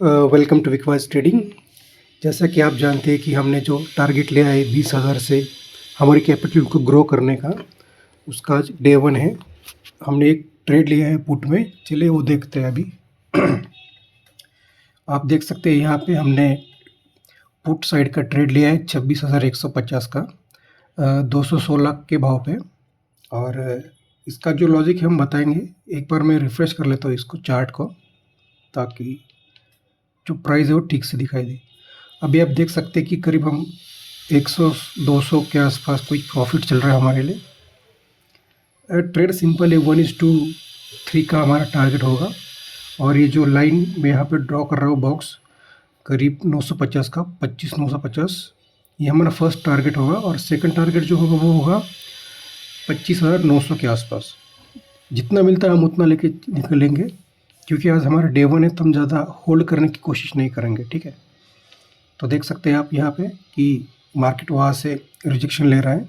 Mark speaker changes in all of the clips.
Speaker 1: Welcome to विकवास trading. जैसा कि आप जानते हैं कि हमने जो टारगेट लिया है 20,000 से हमारी कैपिटल को ग्रो करने का, उसका आज डे 1 है। हमने एक ट्रेड लिया है पुट में, चलिए वो देखते हैं अभी। आप देख सकते हैं यहाँ पे हमने पुट साइड का ट्रेड लिया है 26,150 का 216 के भाव पे। और इसका जो लॉजिक है हम बताएंगे। एक बार मैं रिफ्रेश कर लेता हूँ इसको, चार्ट को, ताकि जो प्राइस है वो ठीक से दिखाई दे। अभी आप देख सकते हैं कि करीब हम 100-200 के आसपास कोई प्रॉफिट चल रहा है हमारे लिए। ट्रेड सिंपल है, 1:3 का हमारा टारगेट होगा। और ये जो लाइन मैं यहाँ पे ड्रॉ कर रहा हूँ बॉक्स, करीब 950 का 25,950, ये हमारा फर्स्ट टारगेट होगा। और सेकंड टारगेट जो होगा वो होगा 25,900 के आसपास। जितना मिलता है हम उतना लेके निकलेंगे, क्योंकि आज हमारा डे 1 है तो हम ज़्यादा होल्ड करने की कोशिश नहीं करेंगे, ठीक है। तो देख सकते हैं आप यहाँ पे कि मार्केट वहाँ से रिजेक्शन ले रहा है।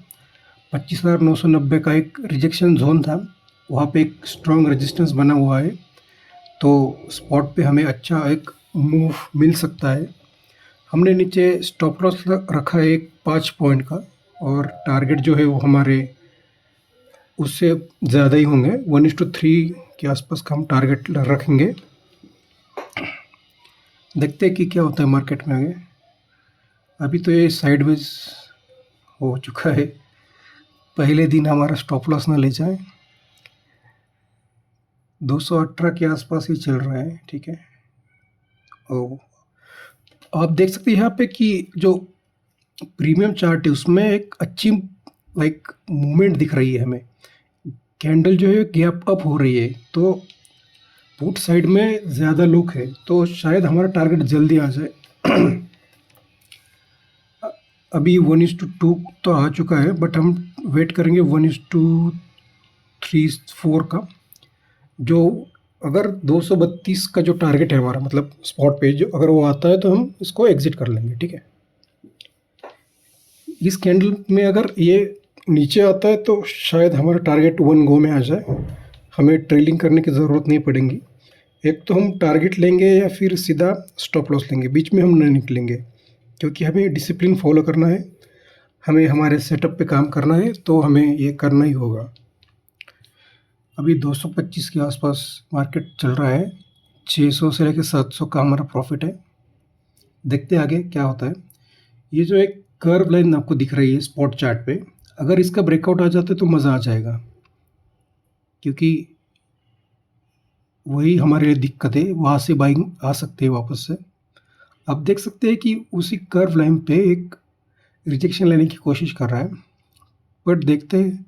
Speaker 1: 25,990 का एक रिजेक्शन जोन था, वहाँ पे एक स्ट्रॉन्ग रेजिस्टेंस बना हुआ है। तो स्पॉट पे हमें अच्छा एक मूव मिल सकता है। हमने नीचे स्टॉप लॉस रखा है एक 5 पॉइंट का, और टारगेट जो है वो हमारे उससे ज़्यादा ही होंगे। 1:3 के आसपास का हम टारगेट रखेंगे। देखते हैं कि क्या होता है मार्केट में आगे। अभी तो ये साइडवेज हो चुका है। पहले दिन हमारा स्टॉप लॉस ना ले जाए। 218 के आसपास ही चल रहा है, ठीक है। ओ, आप देख सकते हैं यहाँ पे कि जो प्रीमियम चार्ट है उसमें एक अच्छी मूवमेंट दिख रही है हमें। कैंडल जो है गैप अप हो रही है, तो पुट साइड में ज़्यादा लोग है, तो शायद हमारा टारगेट जल्दी आ जाए। अभी 1:2 तो आ चुका है, बट हम वेट करेंगे 1:3-4 का। जो अगर 232 का जो टारगेट है हमारा, मतलब स्पॉट पे जो अगर वो आता है तो हम इसको एग्जिट कर लेंगे, ठीक है। इस कैंडल में अगर ये नीचे आता है तो शायद हमारा टारगेट 1 गो में आ जाए, हमें ट्रेलिंग करने की ज़रूरत नहीं पड़ेगी। एक तो हम टारगेट लेंगे या फिर सीधा स्टॉप लॉस लेंगे, बीच में हम नहीं निकलेंगे, क्योंकि हमें डिसिप्लिन फॉलो करना है, हमें हमारे सेटअप पे काम करना है, तो हमें ये करना ही होगा। अभी 225 के आसपास मार्केट चल रहा है। 600 से लेकर 700 का हमारा प्रॉफिट है। देखते हैं आगे क्या होता है। ये जो एक कर्व लाइन आपको दिख रही है स्पॉट चार्ट पे, अगर इसका ब्रेकआउट आ जाता है तो मज़ा आ जाएगा, क्योंकि वही हमारे लिए दिक्कत है, वहाँ से बाइंग आ सकते हैं वापस से। आप देख सकते हैं कि उसी कर्व लाइन पे एक रिजेक्शन लेने की कोशिश कर रहा है, बट देखते हैं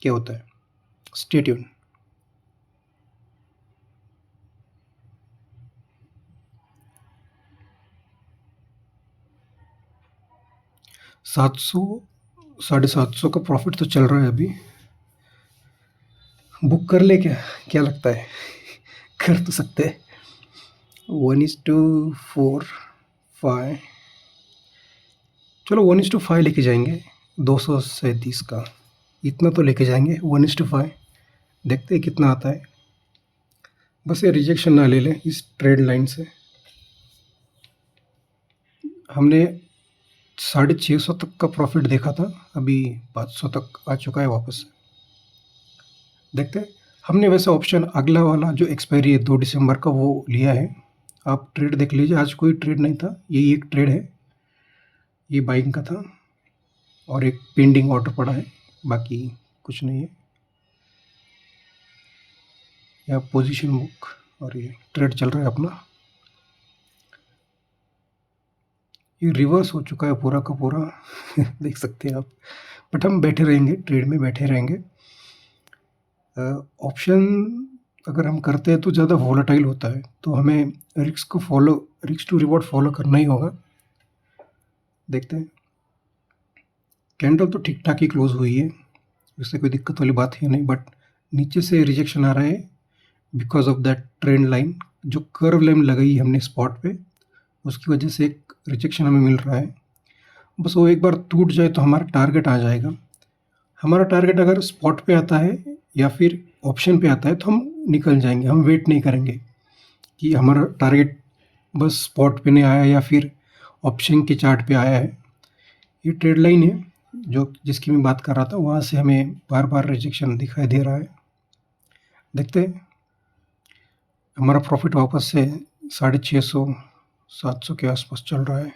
Speaker 1: क्या होता है। Stay tune. 700 750 का प्रॉफिट तो चल रहा है अभी। बुक कर ले क्या, क्या लगता है? कर तो सकते हैं। 1:4 5, चलो 1:5 लेके जाएंगे। 237 का इतना तो लेके जाएंगे। 1:5 देखते हैं कितना आता है। बस ये रिजेक्शन ना ले लें इस ट्रेड लाइन से। हमने 650 तक का प्रॉफिट देखा था, अभी 500 तक आ चुका है वापस से। देखते हैं। हमने वैसे ऑप्शन अगला वाला जो एक्सपायरी है 2 दिसंबर का वो लिया है। आप ट्रेड देख लीजिए, आज कोई ट्रेड नहीं था, यही एक ट्रेड है, ये बाइंग का था, और एक पेंडिंग ऑर्डर पड़ा है, बाकी कुछ नहीं है। या पोजीशन बुक, और ये ट्रेड चल रहा है अपना। ये रिवर्स हो चुका है पूरा का पूरा। देख सकते हैं आप, बट हम बैठे रहेंगे, ट्रेड में बैठे रहेंगे। ऑप्शन अगर हम करते हैं तो ज़्यादा वोलेटाइल होता है, तो हमें रिस्क टू रिवॉर्ड फॉलो करना ही होगा। देखते हैं। कैंडल तो ठीक ठाक ही क्लोज हुई है, इससे कोई दिक्कत वाली बात है नहीं, बट नीचे से रिजेक्शन आ रहा है because of that trend line. जो कर्व लाइन लगाई हमने स्पॉट पे, उसकी वजह से एक रिजेक्शन हमें मिल रहा है। बस वो एक बार टूट जाए तो हमारा टारगेट आ जाएगा। हमारा टारगेट अगर स्पॉट पे आता है या फिर ऑप्शन पे आता है तो हम निकल जाएंगे, हम वेट नहीं करेंगे कि हमारा टारगेट बस स्पॉट पे नहीं आया या फिर ऑप्शन के चार्ट पे आया है। ये ट्रेड लाइन है जो जिसकी मैं बात कर रहा था, वहाँ से हमें बार-बार रिजेक्शन दिखाई दे रहा है। देखते हैं, हमारा प्रॉफिट वापस से 650 700 के आसपास चल रहा है।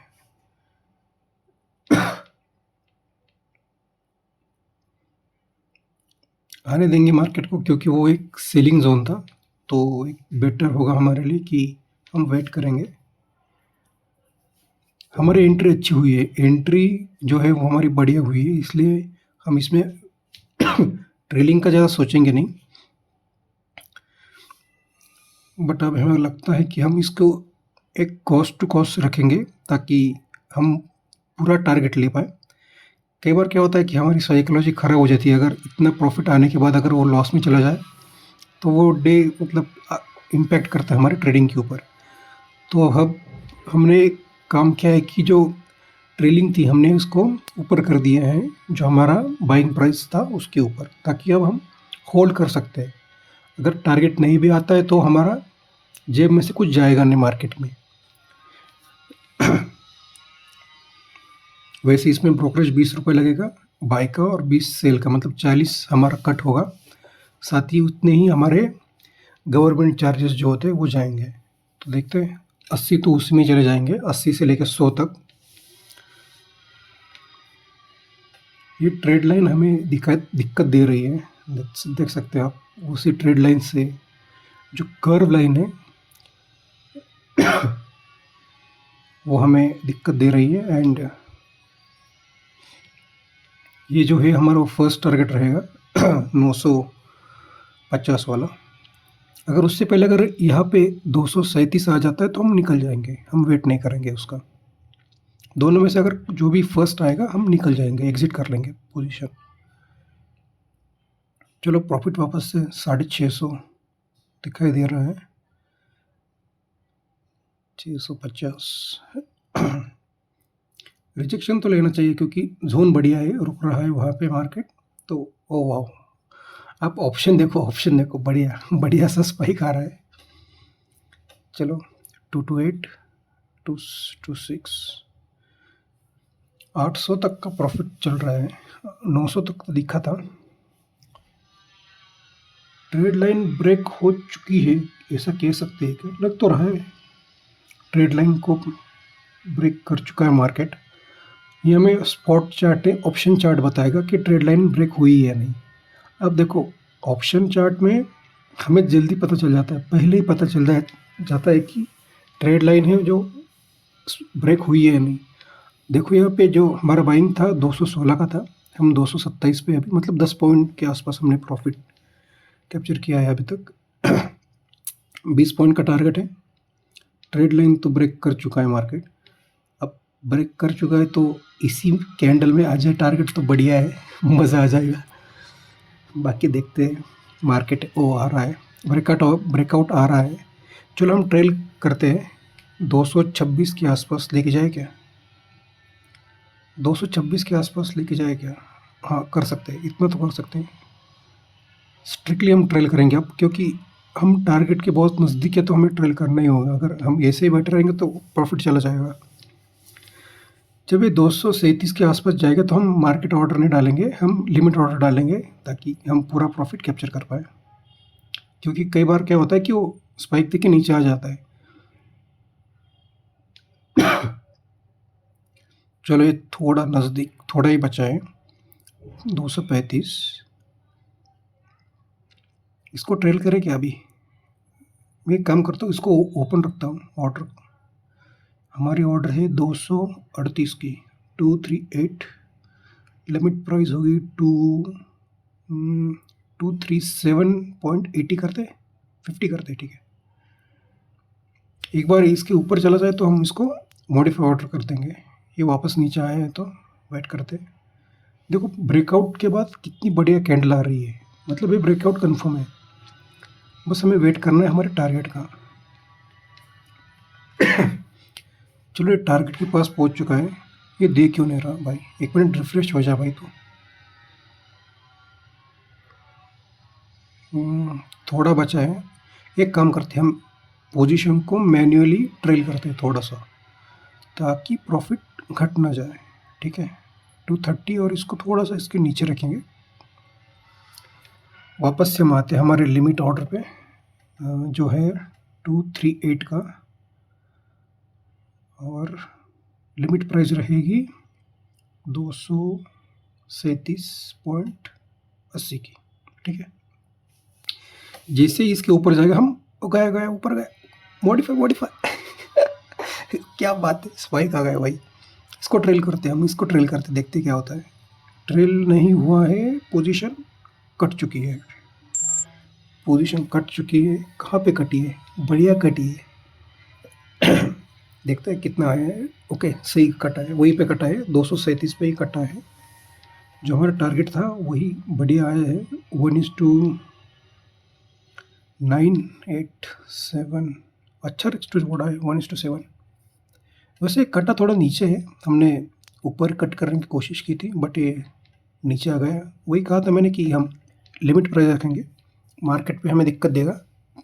Speaker 1: आने देंगे मार्केट को, क्योंकि वो एक सेलिंग ज़ोन था, तो एक बेटर होगा हमारे लिए कि हम वेट करेंगे। हमारी एंट्री अच्छी हुई है, एंट्री जो है वो हमारी बढ़िया हुई है, इसलिए हम इसमें ट्रेलिंग का ज़्यादा सोचेंगे नहीं। बट अब हमें लगता है कि हम इसको एक कॉस्ट टू कॉस्ट रखेंगे ताकि हम पूरा टारगेट ले पाएँ। कई बार क्या होता है कि हमारी साइकोलॉजी खराब हो जाती है, अगर इतना प्रॉफिट आने के बाद अगर वो लॉस में चला जाए, तो वो डे मतलब इम्पैक्ट करता है हमारे ट्रेडिंग के ऊपर। तो अब हमने एक काम किया है कि जो ट्रेलिंग थी हमने उसको ऊपर कर दिया है, जो हमारा बाइंग प्राइस था उसके ऊपर, ताकि अब हम होल्ड कर सकते हैं। अगर टारगेट नहीं भी आता है तो हमारा जेब में से कुछ जाएगा नहीं मार्केट में। वैसे इसमें ब्रोकरेज 20 रुपये लगेगा बाय का और 20 सेल का, मतलब 40 हमारा कट होगा। साथ ही उतने ही हमारे गवर्नमेंट चार्जेस जो होते हैं वो जाएंगे। तो देखते हैं, 80 तो उसी में चले जाएंगे, 80 से लेकर 100 तक। ये ट्रेड लाइन हमें दिक्कत दे रही है, देख सकते हैं आप। उसी ट्रेड लाइन से जो कर्व लाइन है वो हमें दिक्कत दे रही है। एंड ये जो है हमारा फर्स्ट टारगेट रहेगा 950 वाला। अगर उससे पहले अगर यहाँ पे 237 आ जाता है तो हम निकल जाएंगे, हम वेट नहीं करेंगे उसका। दोनों में से अगर जो भी फर्स्ट आएगा हम निकल जाएंगे, एग्जिट कर लेंगे पोजीशन। चलो, प्रॉफिट वापस से 650 दिखाई दे रहा है, 650। रिजेक्शन तो लेना चाहिए क्योंकि जोन बढ़िया है, रुक रहा है वहाँ पे मार्केट। तो ओ वाह, आप ऑप्शन देखो, बढ़िया बढ़िया सा स्पाइक आ रहा है। चलो, 228 226 800 तक का प्रॉफिट चल रहा है, 900 तक तो दिखा था। ट्रेड लाइन ब्रेक हो चुकी है, ऐसा कह सकते हैं कि लग तो रहा है ट्रेड लाइन को ब्रेक कर चुका है मार्केट। ये हमें स्पॉट चार्ट है, ऑप्शन चार्ट बताएगा कि ट्रेड लाइन ब्रेक हुई है या नहीं। अब देखो, ऑप्शन चार्ट में हमें जल्दी पता चल जाता है, पहले ही पता चल जाता है कि ट्रेड लाइन है जो ब्रेक हुई है या नहीं। देखो, यहाँ पे जो हमारा बाइंग था 216 का था, हम 227 पे अभी, मतलब 10 पॉइंट के आसपास हमने प्रॉफिट कैप्चर किया है अभी तक। 20 पॉइंट का टारगेट है। ट्रेड लाइन तो ब्रेक कर चुका है मार्केट। अब ब्रेक कर चुका है तो इसी कैंडल में आ जाए टारगेट तो बढ़िया है, मज़ा आ जाएगा। बाकी देखते हैं, मार्केट वो आ रहा है, ब्रेकआउट आ रहा है। चलो हम ट्रेल करते हैं, 226 के आसपास लेके जाए क्या? 226 के आसपास लेके जाए क्या? हाँ, कर सकते हैं, इतना तो कर सकते हैं। स्ट्रिक्टली हम ट्रेल करेंगे अब, क्योंकि हम टारगेट के बहुत नज़दीक है तो हमें ट्रेल करना ही होगा। अगर हम ऐसे ही बैठे रहेंगे तो प्रॉफिट चला जाएगा। जब ये 237 के आसपास जाएगा तो हम मार्केट ऑर्डर नहीं डालेंगे, हम लिमिट ऑर्डर डालेंगे ताकि हम पूरा प्रॉफिट कैप्चर कर पाए। क्योंकि कई बार क्या होता है कि वो स्पाइक देके नीचे आ जाता है। चलो, ये थोड़ा नज़दीक, थोड़ा ही बचा है, 235। इसको ट्रेल करें क्या अभी? मैं एक काम करता हूँ, इसको ओपन रखता हूँ ऑर्डर। हमारी ऑर्डर है 238 की, 238। लिमिट प्राइस होगी 237.80 करते, 50 करते, ठीक है। एक बार इसके ऊपर चला जाए तो हम इसको मॉडिफाई ऑर्डर कर देंगे। ये वापस नीचे आए हैं तो वेट करते हैं। देखो, ब्रेकआउट के बाद कितनी बढ़िया कैंडल आ रही है, मतलब ये ब्रेकआउट कंफर्म है। बस हमें वेट करना है हमारे टारगेट का। चलो, ये टारगेट के पास पहुंच चुका है। ये दे क्यों नहीं रहा भाई? एक मिनट रिफ्रेश हो जा भाई। तो थोड़ा बचा है, एक काम करते हैं हम, पोजीशन को मैन्युअली ट्रेल करते हैं थोड़ा सा, ताकि प्रॉफिट घट ना जाए। ठीक है, 230 और इसको थोड़ा सा इसके नीचे रखेंगे। वापस से हम आते हैं हमारे लिमिट ऑर्डर पे, जो है 238 का, और लिमिट प्राइस रहेगी 237.80 की। ठीक है, जैसे ही इसके ऊपर जाएगा हम गए ऊपर गए, मॉडिफाई क्या बात है, स्पाइक आ गया भाई। इसको ट्रेल करते हैं हम, इसको ट्रेल करते देखते क्या होता है। ट्रेल नहीं हुआ है, पोजीशन कट चुकी है, पोजीशन कट चुकी है। कहाँ पे कटी है? बढ़िया कटी है। देखते हैं कितना आया है। ओके, सही कटा है, वहीं पे कटा है, 237 पे ही कटा है। जो हमारा टारगेट था वही बढ़िया आया है, 1:987। अच्छा रिक्स बोर्ड है, 1:7। वैसे कटा थोड़ा नीचे है, हमने ऊपर कट करने की कोशिश की थी, बट ये नीचे आ गया। वही कहा था मैंने कि हम लिमिट प्राइस रखेंगे, मार्केट पे हमें दिक्कत देगा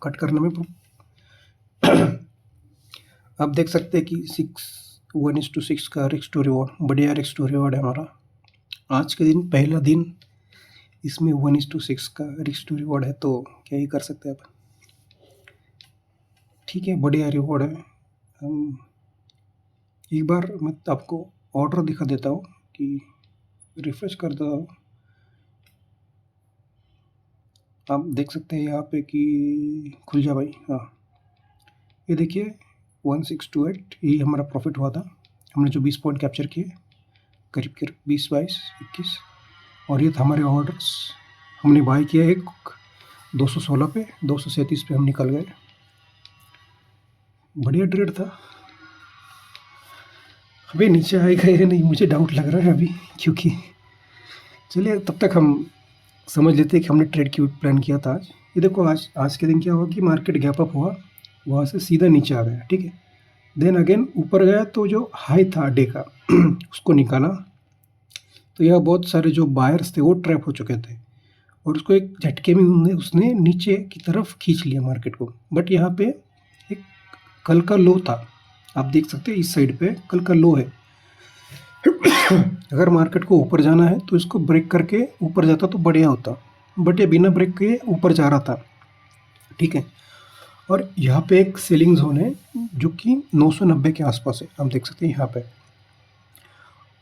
Speaker 1: कट करने में। आप देख सकते हैं कि 1:6 का रिस्क टू रिवॉर्ड, बढ़िया रिस्क टू रिवॉर्ड है हमारा। आज के दिन पहला दिन इसमें 1:6 का रिस्क टू रिवॉर्ड है, तो क्या ही कर सकते हैं आप। ठीक है, बढ़िया रिवॉर्ड है। हम एक बार मैं आपको ऑर्डर दिखा देता हूँ कि रिफ्रेश कर देता हूँ। आप देख सकते हैं यहाँ पे कि खुल जा भाई। हाँ, ये देखिए 1628, यही हमारा प्रॉफिट हुआ था। हमने जो 20 पॉइंट कैप्चर किए, करीब करीब 20, 22, 21, और ये था हमारे ऑर्डर्स। हमने बाय किया एक 216 पे, 237 पे हम निकल गए। बढ़िया ट्रेड था। अभी नीचे आएगा या नहीं मुझे डाउट लग रहा है अभी, क्योंकि चलिए तब तक हम समझ लेते हैं कि हमने ट्रेड क्यों प्लान किया था आज। ये देखो आज के दिन क्या हुआ कि मार्केट गैप अप हुआ, वहाँ से सीधा नीचे आ गया। ठीक है, देन अगेन ऊपर गया, तो जो हाई था डे का उसको निकाला, तो यह बहुत सारे जो बायर्स थे वो ट्रैप हो चुके थे, और उसको एक झटके में उसने नीचे की तरफ खींच लिया मार्केट को। बट यहाँ पे एक कल का लो था, आप देख सकते हैं इस साइड पे कल का लो है। अगर मार्केट को ऊपर जाना है तो इसको ब्रेक करके ऊपर जाता तो बढ़िया होता, बट ये बिना ब्रेक के ऊपर जा रहा था। ठीक है, और यहाँ पे एक सेलिंग जोन है जो कि 990 के आसपास है, आप देख सकते हैं यहाँ पे।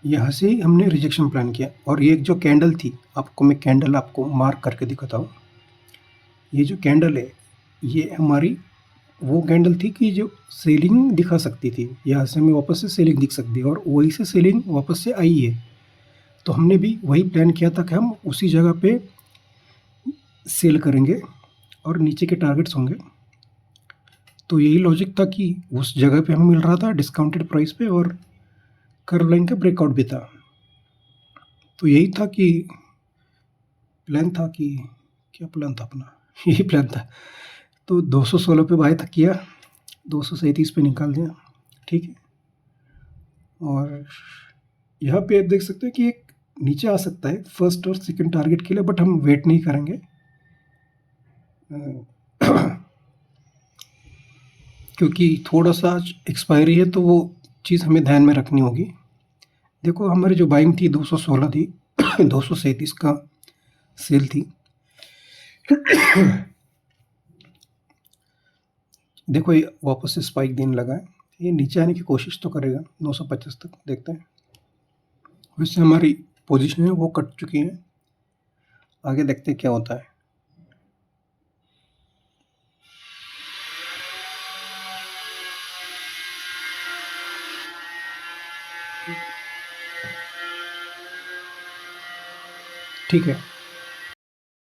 Speaker 1: यहाँ से ही हमने रिजेक्शन प्लान किया, और ये जो कैंडल थी, आपको मैं कैंडल आपको मार्क करके दिखाता हूँ। ये जो कैंडल है, ये हमारी वो कैंडल थी कि जो सेलिंग दिखा सकती थी, यहाँ से हमें वापस से सेलिंग दिख सकती है, और वही से सेलिंग वापस से आई है। तो हमने भी वही प्लान किया था कि हम उसी जगह पे सेल करेंगे और नीचे के टारगेट्स होंगे। तो यही लॉजिक था कि उस जगह पे हमें मिल रहा था डिस्काउंटेड प्राइस पे, और कर्व लाइन का ब्रेकआउट भी था। तो यही था कि प्लान था कि क्या प्लान था अपना, यही प्लान था। तो 216 पे बाय तक किया, 237 पे निकाल दिया। ठीक है, और यहाँ पे आप देख सकते हैं कि एक नीचे आ सकता है फर्स्ट और सेकंड टारगेट के लिए, बट हम वेट नहीं करेंगे। क्योंकि थोड़ा सा एक्सपायरी है, तो वो चीज़ हमें ध्यान में रखनी होगी। देखो हमारी जो बाइंग थी 216 थी, 237 का सेल थी। देखो ये वापस से स्पाइक देने लगा है, ये नीचे आने की कोशिश तो करेगा 950 तक, देखते हैं। वैसे हमारी पोजीशन है वो कट चुकी है, आगे देखते हैं क्या होता है। ठीक है,